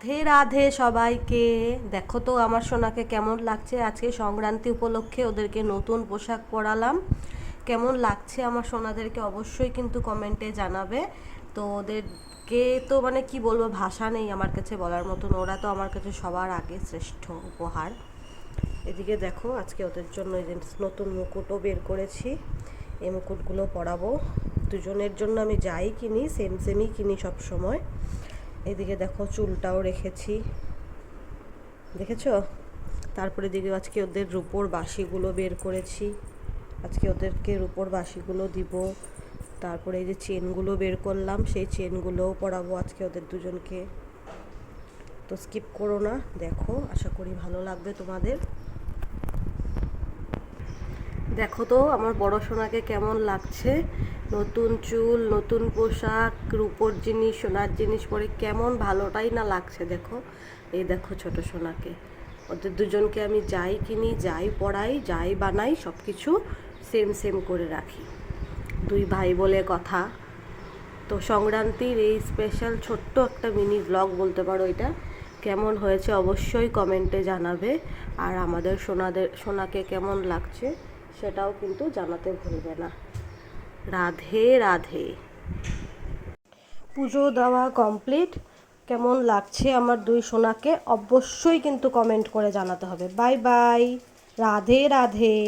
রাধে রাধে সবাইকে। দেখো তো আমার সোনাকে কেমন লাগছে। আজকে সংক্রান্তি উপলক্ষে ওদেরকে নতুন পোশাক পরালাম। কেমন লাগছে আমার সোনাদেরকে অবশ্যই কিন্তু কমেন্টে জানাবে। তো ওদেরকে তো মানে কি বলবো, ভাষা নেই আমার কাছে বলার মতন। ওরা তো আমার কাছে সবার আগে শ্রেষ্ঠ উপহার। এদিকে দেখো আজকে ওদের জন্য এই যে নতুন মুকুটও বের করেছি। এই মুকুটগুলো পরাবো দুজনের জন্য। আমি যাই কিনি সেম সেমই কিনি সব সময়। এদিকে দেখো চুলটাও রেখেছি, দেখেছো। তারপরে দিকে আজকে ওদের রূপোর বাঁশিগুলো বের করেছি। আজকে ওদেরকে রূপোর বাঁশিগুলো দিব। তারপরে এই যে চেনগুলো বের করলাম, সেই চেনগুলোও পরাবো আজকে ওদের দুজনকে। তো স্কিপ করো না, দেখো, আশা করি ভালো লাগবে তোমাদের। দেখো তো আমার বড় সোনাকে কেমন লাগছে। নতুন চুল, নতুন পোশাক, রূপোর জিনিস, সোনার জিনিস পরে কেমন ভালোটাই না লাগছে। দেখো, এই দেখো ছোট সোনাকে। ওদের দুজনকে আমি যাই কিনি, যাই পড়াই, যাই বানাই, সব কিছু সেম সেম করে রাখি। দুই ভাই বলে কথা। তো সংক্রান্তির এই স্পেশাল ছোট্ট একটা মিনি ব্লগ বলতে পারো এটা। কেমন হয়েছে অবশ্যই কমেন্টে জানাবে। আর আমাদের সোনাকে কেমন লাগছে সেটাও কিন্তু জানাতে ভুলবে না। রাধে রাধে। পুজো দেওয়া কমপ্লিট। কেমন লাগছে আমার দুই সোনাকে অবশ্যই কিন্তু কমেন্ট করে জানাতে হবে। Bye bye. রাধে রাধে।